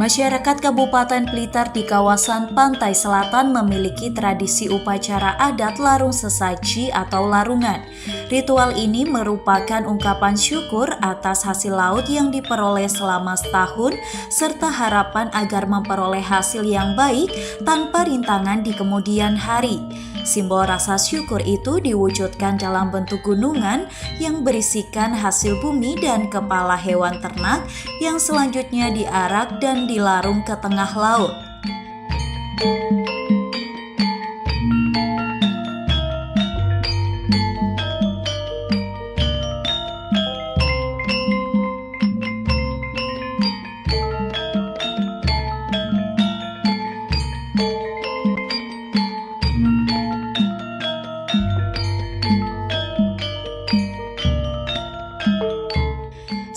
Masyarakat Kabupaten Blitar di kawasan pantai selatan memiliki tradisi upacara adat larung sesaji atau larungan. Ritual ini merupakan ungkapan syukur atas hasil laut yang diperoleh selama setahun serta harapan agar memperoleh hasil yang baik tanpa rintangan di kemudian hari. Simbol rasa syukur itu diwujudkan dalam bentuk gunungan yang berisikan hasil bumi dan kepala hewan ternak yang selanjutnya diarak dan dilarung ke tengah laut.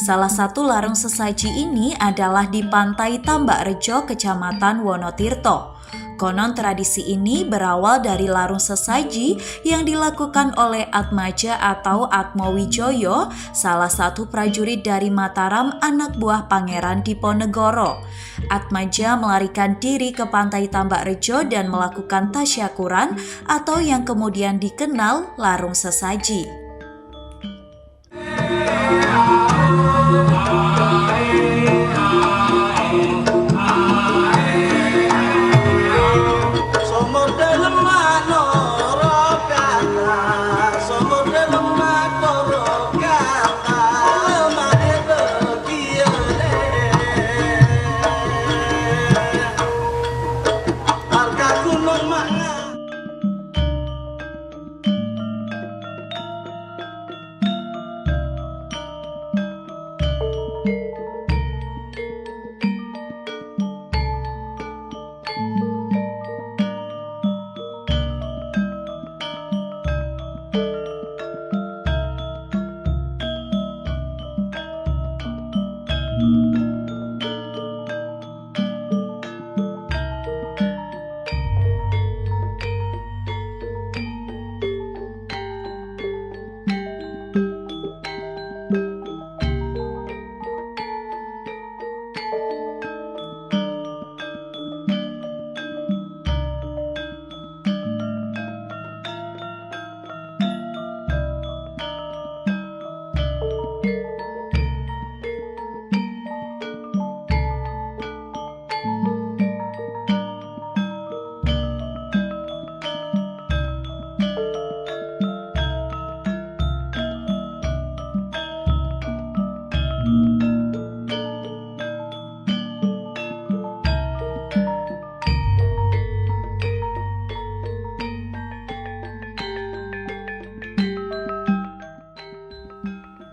Salah satu larung sesaji ini adalah di Pantai Tambakrejo, Kecamatan Wonotirto. Konon tradisi ini berawal dari larung sesaji yang dilakukan oleh Atmaja atau Atmowijoyo, salah satu prajurit dari Mataram, anak buah Pangeran Diponegoro. Atmaja melarikan diri ke Pantai Tambakrejo dan melakukan tasyakuran atau yang kemudian dikenal larung sesaji.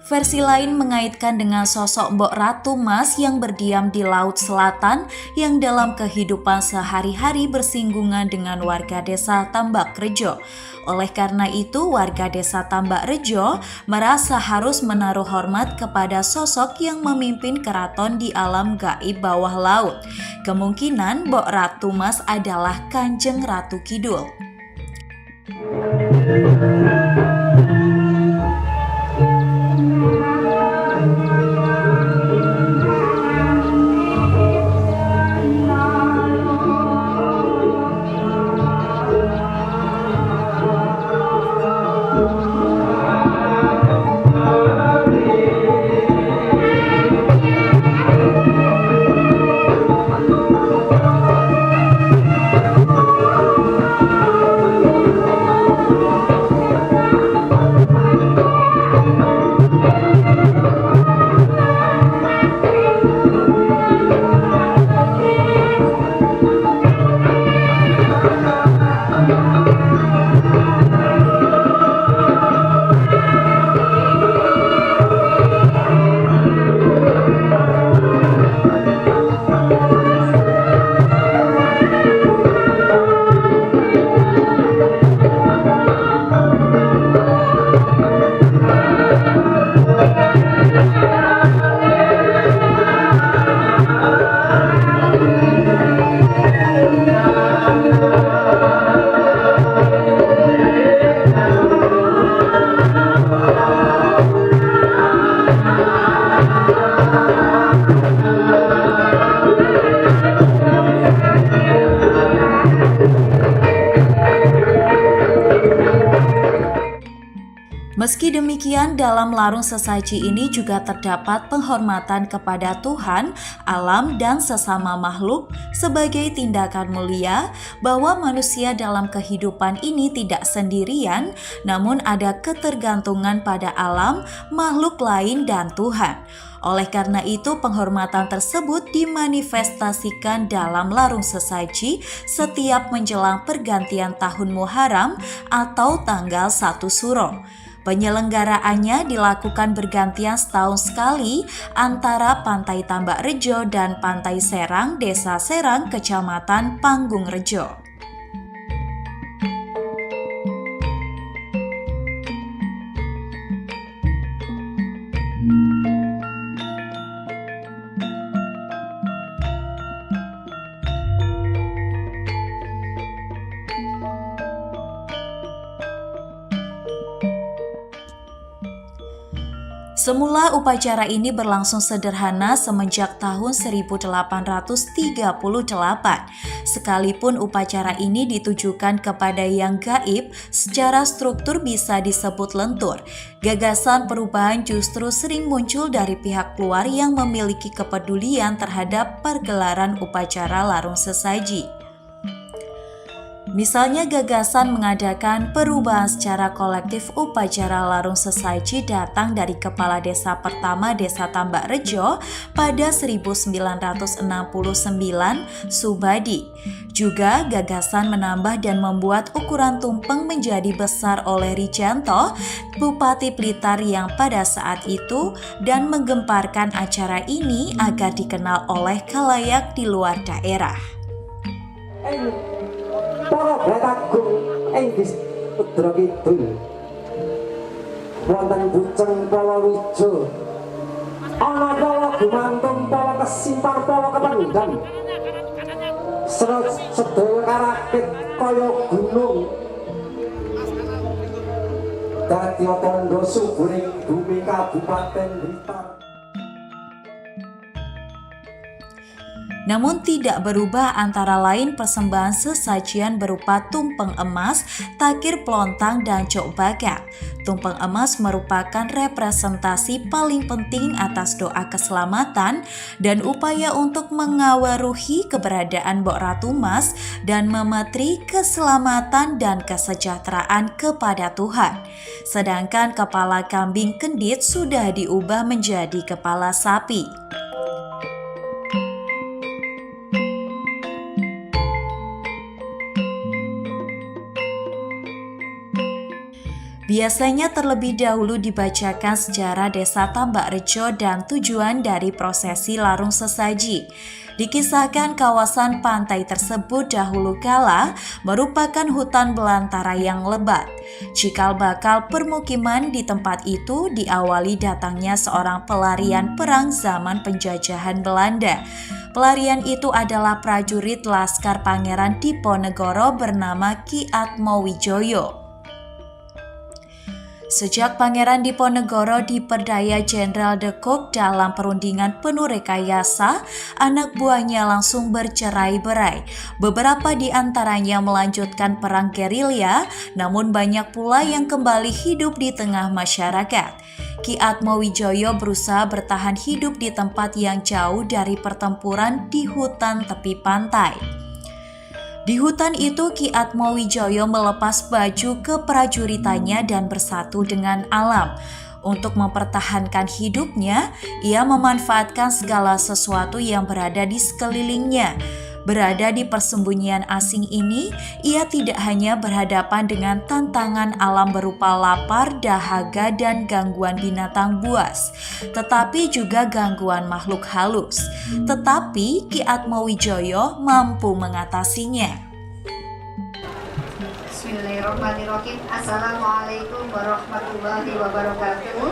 Versi lain mengaitkan dengan sosok Mbok Ratu Mas yang berdiam di Laut Selatan yang dalam kehidupan sehari-hari bersinggungan dengan warga desa Tambakrejo. Oleh karena itu, warga desa Tambakrejo merasa harus menaruh hormat kepada sosok yang memimpin keraton di alam gaib bawah laut. Kemungkinan Mbok Ratu Mas adalah Kanjeng Ratu Kidul. Meski demikian, dalam larung sesaji ini juga terdapat penghormatan kepada Tuhan, alam, dan sesama makhluk sebagai tindakan mulia bahwa manusia dalam kehidupan ini tidak sendirian, namun ada ketergantungan pada alam, makhluk lain, dan Tuhan. Oleh karena itu, penghormatan tersebut dimanifestasikan dalam larung sesaji setiap menjelang pergantian tahun Muharram atau tanggal 1 Suro. Penyelenggaraannya dilakukan bergantian setahun sekali antara Pantai Tambak Rejo dan Pantai Serang, Desa Serang, Kecamatan Panggung Rejo. Semula upacara ini berlangsung sederhana semenjak tahun 1838. Sekalipun upacara ini ditujukan kepada yang gaib, secara struktur bisa disebut lentur. Gagasan perubahan justru sering muncul dari pihak luar yang memiliki kepedulian terhadap pergelaran upacara larung sesaji. Misalnya gagasan mengadakan perubahan secara kolektif upacara larung sesaji datang dari Kepala Desa pertama Desa Tambak Rejo pada 1969, Subadi. Juga gagasan menambah dan membuat ukuran tumpeng menjadi besar oleh Rijanto, Bupati Blitar yang pada saat itu, dan menggemparkan acara ini agar dikenal oleh khalayak di luar daerah. Para Bratagung ing Putra Kidul wonten Buceng Palawijo ana pala gumantung pala kesimpar pala kependam sedaya karakit kaya gunung dadi tondo suburing bumi Kabupaten Blitar. Namun tidak berubah antara lain persembahan sesajian berupa tumpeng emas, takir pelontang, dan cok bakar. Tumpeng emas merupakan representasi paling penting atas doa keselamatan dan upaya untuk mengawaruhi keberadaan Mbok Ratu Mas dan memetri keselamatan dan kesejahteraan kepada Tuhan. Sedangkan kepala kambing kendit sudah diubah menjadi kepala sapi. Biasanya terlebih dahulu dibacakan sejarah Desa Tambak Rejo dan tujuan dari prosesi larung sesaji. Dikisahkan kawasan pantai tersebut dahulu kala merupakan hutan belantara yang lebat. Cikal bakal permukiman di tempat itu diawali datangnya seorang pelarian perang zaman penjajahan Belanda. Pelarian itu adalah prajurit Laskar Pangeran Diponegoro bernama Ki Atmowijoyo. Sejak Pangeran Diponegoro diperdaya Jenderal De Kock dalam perundingan penuh rekayasa, anak buahnya langsung bercerai-berai. Beberapa di antaranya melanjutkan perang gerilya, namun banyak pula yang kembali hidup di tengah masyarakat. Ki Atmowijoyo berusaha bertahan hidup di tempat yang jauh dari pertempuran di hutan tepi pantai. Di hutan itu Ki Atmowijoyo melepas baju keprajuritannya dan bersatu dengan alam. Untuk mempertahankan hidupnya, ia memanfaatkan segala sesuatu yang berada di sekelilingnya. Berada di persembunyian asing ini, ia tidak hanya berhadapan dengan tantangan alam berupa lapar, dahaga, dan gangguan binatang buas, tetapi juga gangguan makhluk halus. Tetapi Ki Atmowijoyo mampu mengatasinya. Bismillahirrahmanirrahim. Assalamualaikum warahmatullahi wabarakatuh.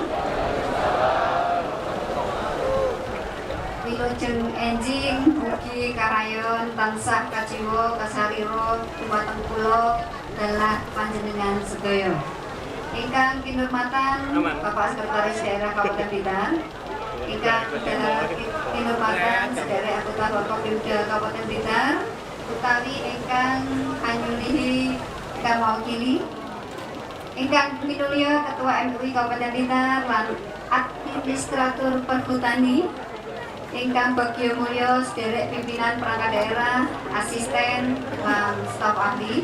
Wilujeng enjing mugi karayon tansah kajiwa kasariro dumateng kula dalah panjenengan sedaya. Ingkang kinurmatan Bapak Sekretaris Daerah Kabupaten Blitar, ingkang kinurmatan sedherek anggota Forkopimda Kabupaten Blitar, utawi ingkang anyulihi ingkang mewakili Ingkang minulya Ketua MUI Kabupaten Blitar lan Administratur Perhutani, ingkang bagya mulya sederek pimpinan perangkat daerah, asisten lan staf ahli,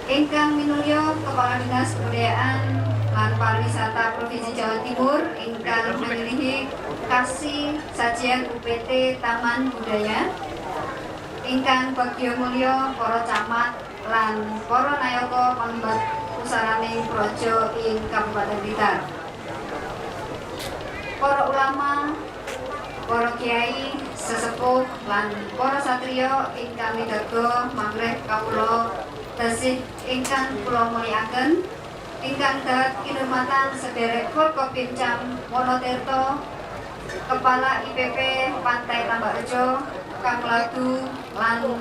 ingkang minulya Kepala Dinas Kebudayaan lan Pariwisata Provinsi Jawa Timur, ingkang memilihi kasih sajian UPT Taman Budaya, ingkang bagya mulya para camat lan para nayaka panembahan pusaraning praja ing Kabupaten Blitar, para ulama, para kiai, sesepuh lan para satriya ingkang midarga mangreh kawula tasih ingkang kula mulyakaken, ingkang dahat kinurmatan sederek Forkopimcam Wonotirto, Kepala IPP Pantai Tambakrejo, Kang Ladu lan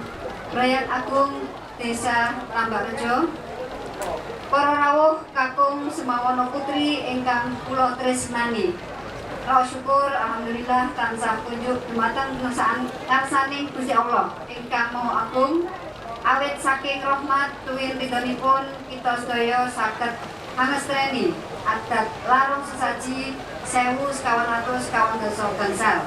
Brayat Agung Desa Tambakrejo, para rawuh kakung semawana putri ingkang kula tresnani. Raos syukur alhamdulillah tansah kunjuk dumateng ngarsaning Gusti Allah ingkang Maha Agung, awit saking rahmat tuwin ridhonipun kita sedaya saged angestreni adat larung sesaji 1912 gangsal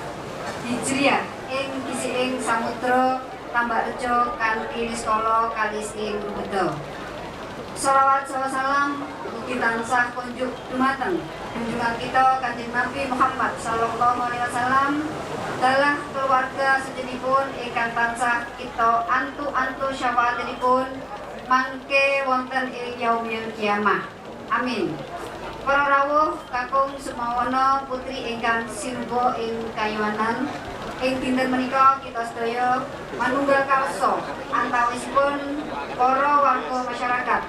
Hijriah ing gisiing Samudra Tambakrejo kanthi niskala kalis ing Rubedo. Shalawat salam mugi tansah kunjuk dumateng junjungan kita Kanjeng Nabi Muhammad sallallahu alaihi wasallam, dalah keluarga sejenipun ingkang tansah kita antu-antu syafaatinipun mangke wonten ing yaumil kiamah. Amin. Para rawuh kakung semawana putri ingkang sinuba ing kayuwanan, ing dinten menika kita sedaya manunggal karsa antawisipun para warga masyarakat,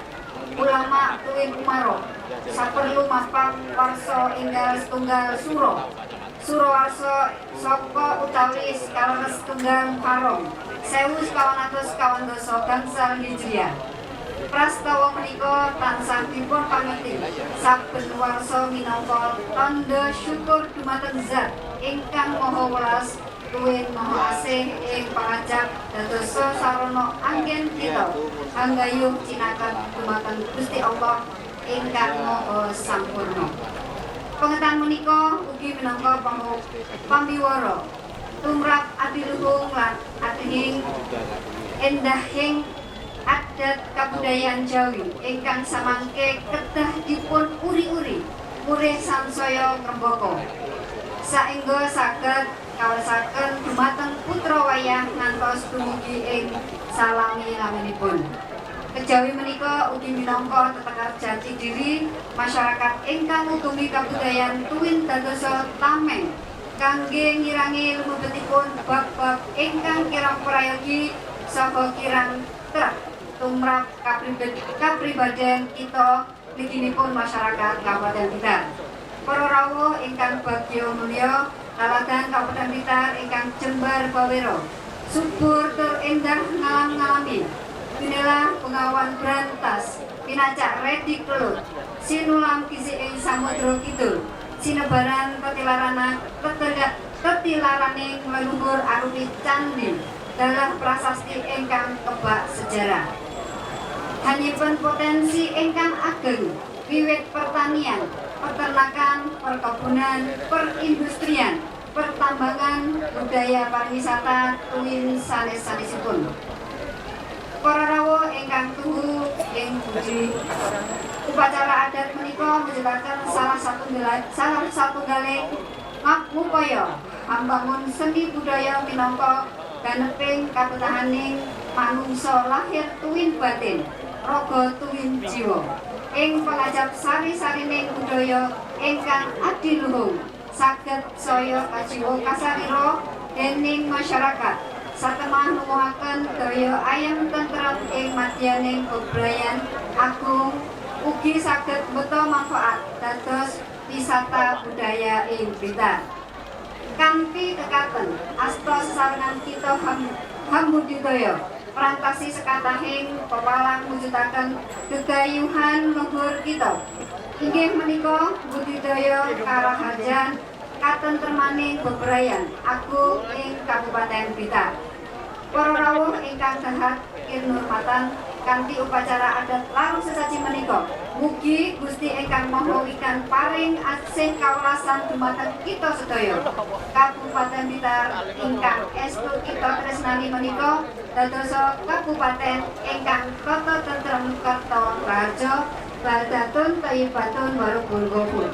ulama tuwin umaro, saperlu mapak warsa enggal setunggal suro warsa saka utawi skala setunggal Muharram 1912 gangsal Hijriah. Prastawa menika tansah dipun pangeti saben warsa minangka tanda syukur dumateng Zat ingkang Maha Welas tuwin Maha Asih ing pangajap dados sarana anggen kita anggayuh cinaken dumateng Gusti Allah ingkang Maha Sampurna. Pengetan menika ugi minangka pambiwara tumrap adiluhung lan adihing endahing adat kabudayaan Jawi ingkang samangke kedah dipun uri-uri murih sansaya ngrembaka saengga saged kawelasaken dumateng putra wayah ngantos dumugi ing salami-laminipun. Kejawi menika ugi minangka tetekar jati diri masyarakat ingkang ngugemi kabudayaan tuwin dadosa tameng kangge ngirangi lumebetipun bab-bab ingkang kirang prayogi saha kirang trep tumrap kapribadian kita liginipun masyarakat Kabupaten Blitar. Para rawuh ingkang bagya mulya laladan Kabupaten Blitar ingkang jembar bawero subur tur endah ngalam-ngalami inilah pengawan berantas pinacak redi kelut sinulam kisi ing samudra kidul sinebaran tetilaraning leluhur arupi candi dalah prasasti ingkang kebak sejarah. Hanyipun potensi ingkang ageng wiwit pertanian, peternakan, perkebunan, perindustrian, pertambangan, budaya pariwisata tuwin sanes-sanesipun. Para rawuh ingkang tuhu ing budi upacara adat menika mujudaken salah satunggaling ngupaya ambangun seni budaya minangka ganeping kabetahaning manungsa lahir tuwin batin, raga tuwin jiwa. Ing pangajap sari-sarining budaya ingkang adiluhung saged saya kajiwa kasarira dening masyarakat. Satemah nuwuhaken daya ayam tentrem ing madyaning bebrayan agung ugi saged mbeta manfaat dados wisata budaya ing Blitar. Kanthi kekaten asta sesarengan kita hambudidaya prantasi sekatahing pepalang mujudaken gegayuhan luhur kita. Inggih menika budidaya karaharjan katentremaning bebrayan agung ing Kabupaten Blitar. Para rawuh ingkang dahat kinurmatan kanthi upacara adat larung sesaji menika. Mugi Gusti ingkang Maha Wikan paring asih kawelasan dumateng kita sedaya. Kabupaten Blitar ingkang estu kita tresnani menika dadosa kabupaten ingkang tata tentrem kerta raja baldatun thayyibatun warubul ghafur.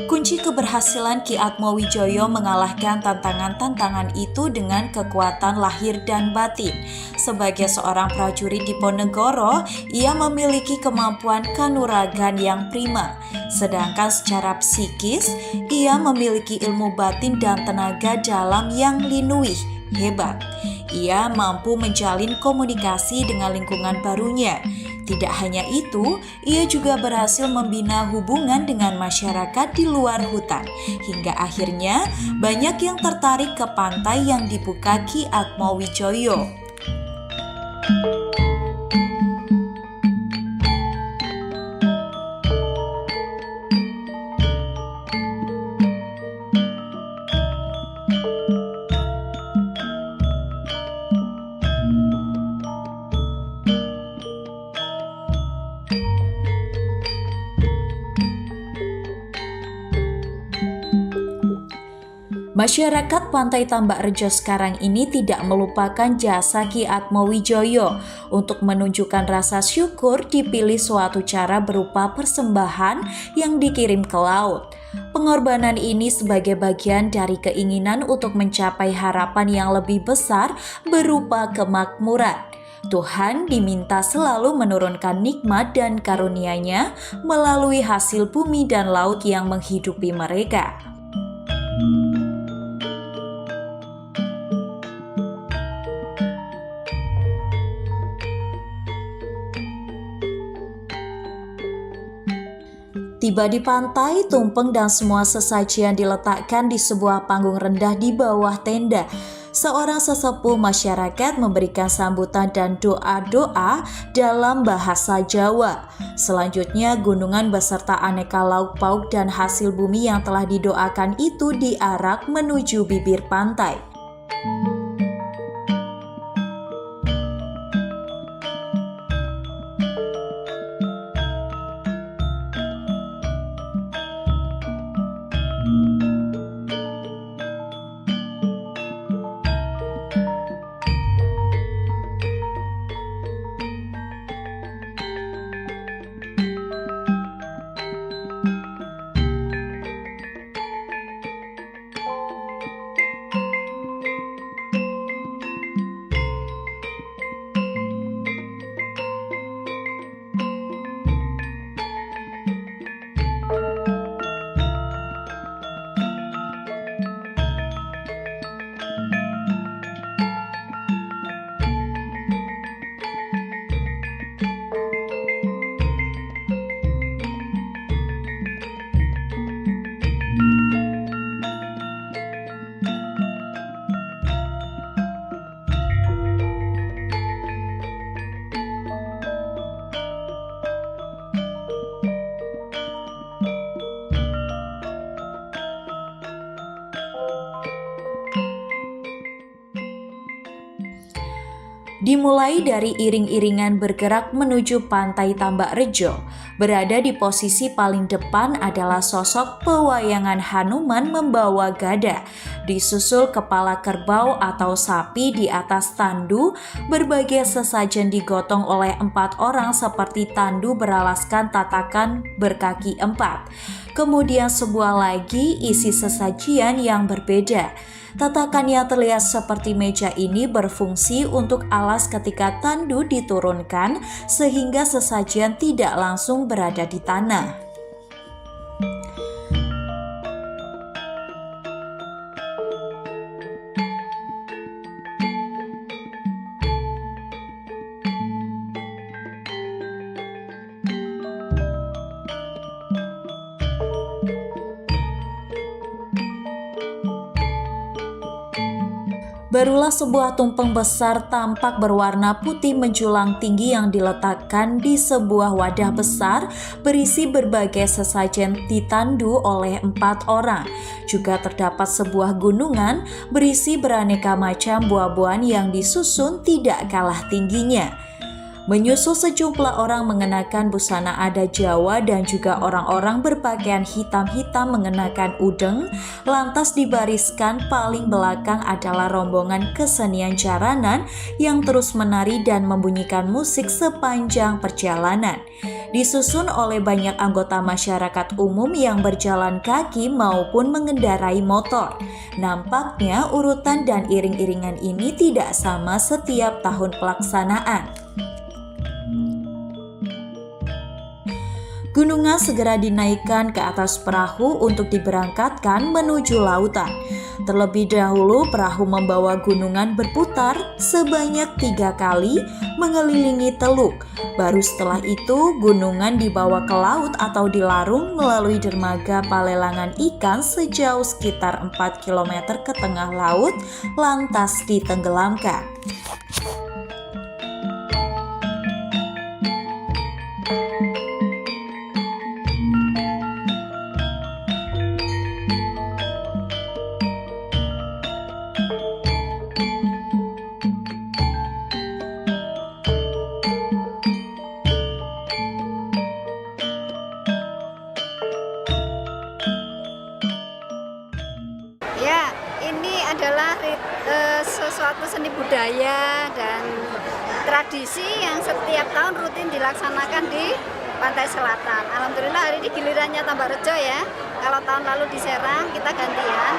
Kunci keberhasilan Ki Atmowijoyo mengalahkan tantangan-tantangan itu dengan kekuatan lahir dan batin. Sebagai seorang prajurit Diponegoro, ia memiliki kemampuan kanuragan yang prima. Sedangkan secara psikis, ia memiliki ilmu batin dan tenaga dalam yang linuih, hebat. Ia mampu menjalin komunikasi dengan lingkungan barunya. Tidak hanya itu, ia juga berhasil membina hubungan dengan masyarakat di luar hutan. Hingga akhirnya banyak yang tertarik ke pantai yang dibuka Ki Atmowijoyo. Masyarakat Pantai Tambak Rejo sekarang ini tidak melupakan jasa Ki Atmowijoyo. Untuk menunjukkan rasa syukur, dipilih suatu cara berupa persembahan yang dikirim ke laut. Pengorbanan ini sebagai bagian dari keinginan untuk mencapai harapan yang lebih besar berupa kemakmuran. Tuhan diminta selalu menurunkan nikmat dan karunia-Nya melalui hasil bumi dan laut yang menghidupi mereka. Tiba di pantai, tumpeng dan semua sesajian diletakkan di sebuah panggung rendah di bawah tenda. Seorang sesepuh masyarakat memberikan sambutan dan doa-doa dalam bahasa Jawa. Selanjutnya, gunungan beserta aneka lauk pauk dan hasil bumi yang telah didoakan itu diarak menuju bibir pantai. Dimulai dari iring-iringan bergerak menuju Pantai Tambak Rejo. Berada di posisi paling depan adalah sosok pewayangan Hanuman membawa gada. Disusul kepala kerbau atau sapi di atas tandu, berbagai sesajen digotong oleh 4 orang seperti tandu beralaskan tatakan berkaki 4. Kemudian sebuah lagi isi sesajian yang berbeda. Tatakan yang terlihat seperti meja ini berfungsi untuk alas ketika tandu diturunkan sehingga sesajian tidak langsung berada di tanah. Barulah sebuah tumpeng besar tampak berwarna putih menjulang tinggi yang diletakkan di sebuah wadah besar berisi berbagai sesajen ditandu oleh 4 orang. Juga terdapat sebuah gunungan berisi beraneka macam buah-buahan yang disusun tidak kalah tingginya. Menyusul sejumlah orang mengenakan busana adat Jawa dan juga orang-orang berpakaian hitam-hitam mengenakan udeng, lantas dibariskan paling belakang adalah rombongan kesenian jaranan yang terus menari dan membunyikan musik sepanjang perjalanan. Disusun oleh banyak anggota masyarakat umum yang berjalan kaki maupun mengendarai motor. Nampaknya urutan dan iring-iringan ini tidak sama setiap tahun pelaksanaan. Gunungan segera dinaikkan ke atas perahu untuk diberangkatkan menuju lautan. Terlebih dahulu perahu membawa gunungan berputar sebanyak 3 kali mengelilingi teluk. Baru setelah itu gunungan dibawa ke laut atau dilarung melalui dermaga palelangan ikan sejauh sekitar 4 km ke tengah laut, lantas ditenggelamkan. Ya, ini adalah sesuatu seni budaya dan tradisi yang setiap tahun rutin dilaksanakan di Pantai Selatan. Alhamdulillah hari ini gilirannya Tambarejo ya. Kalau tahun lalu di Serang kita gantian.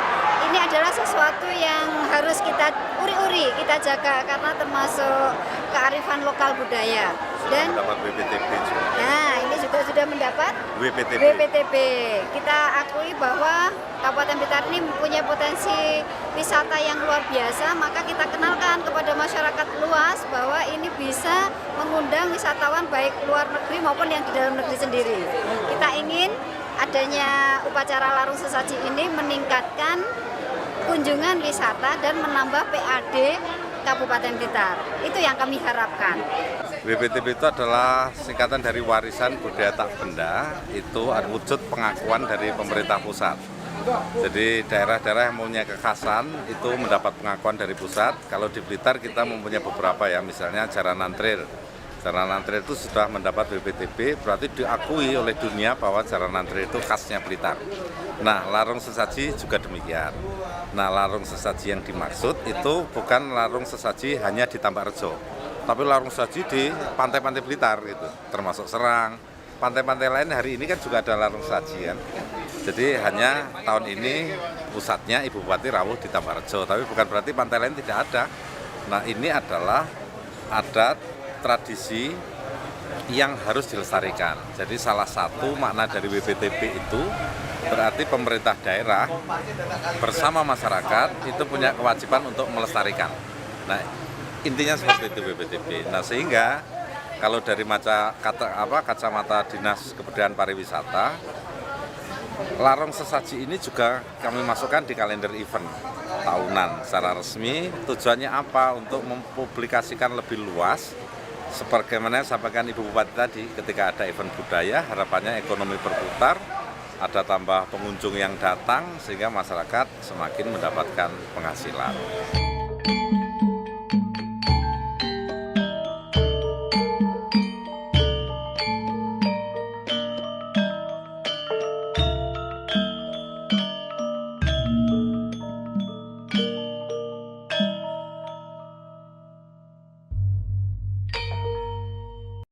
Ini adalah sesuatu yang harus kita uri-uri, kita jaga karena termasuk kearifan lokal budaya. Dan mendapat WPTB juga. Nah, ini juga sudah mendapat WPTB. Kita akui bahwa Kabupaten Blitar ini mempunyai potensi wisata yang luar biasa, maka kita kenalkan kepada masyarakat luas bahwa ini bisa mengundang wisatawan baik luar negeri maupun yang di dalam negeri sendiri. Kita ingin adanya upacara larung sesaji ini meningkatkan kunjungan wisata dan menambah PAD Kabupaten Blitar. Itu yang kami harapkan. WPTB itu adalah singkatan dari warisan budaya tak benda, itu wujud pengakuan dari pemerintah pusat. Jadi daerah-daerah yang mempunyai kekhasan itu mendapat pengakuan dari pusat. Kalau di Blitar kita mempunyai beberapa ya, misalnya Jaranan Trail. Jaranan Trail itu sudah mendapat WPTB, berarti diakui oleh dunia bahwa Jaranan Trail itu khasnya Blitar. Nah, larung sesaji juga demikian. Nah, larung sesaji yang dimaksud itu bukan larung sesaji hanya di Tambarejo, tapi larung sesaji di pantai-pantai Blitar gitu, termasuk Serang. Pantai-pantai lain hari ini kan juga ada larung sesaji kan. Jadi hanya tahun ini pusatnya Ibu Bupati rawuh di Tambarejo, tapi bukan berarti pantai lain tidak ada. Nah, ini adalah adat tradisi yang harus dilestarikan. Jadi salah satu makna dari WPTB itu berarti pemerintah daerah bersama masyarakat itu punya kewajiban untuk melestarikan. Nah, intinya seperti itu WPTB. Nah, sehingga kalau dari kacamata Dinas Kebudayaan Pariwisata, larung sesaji ini juga kami masukkan di kalender event tahunan secara resmi. Tujuannya apa? Untuk mempublikasikan lebih luas. Sebagaimana yang sampaikan Ibu Bupati tadi, ketika ada event budaya, harapannya ekonomi berputar, ada tambah pengunjung yang datang, sehingga masyarakat semakin mendapatkan penghasilan.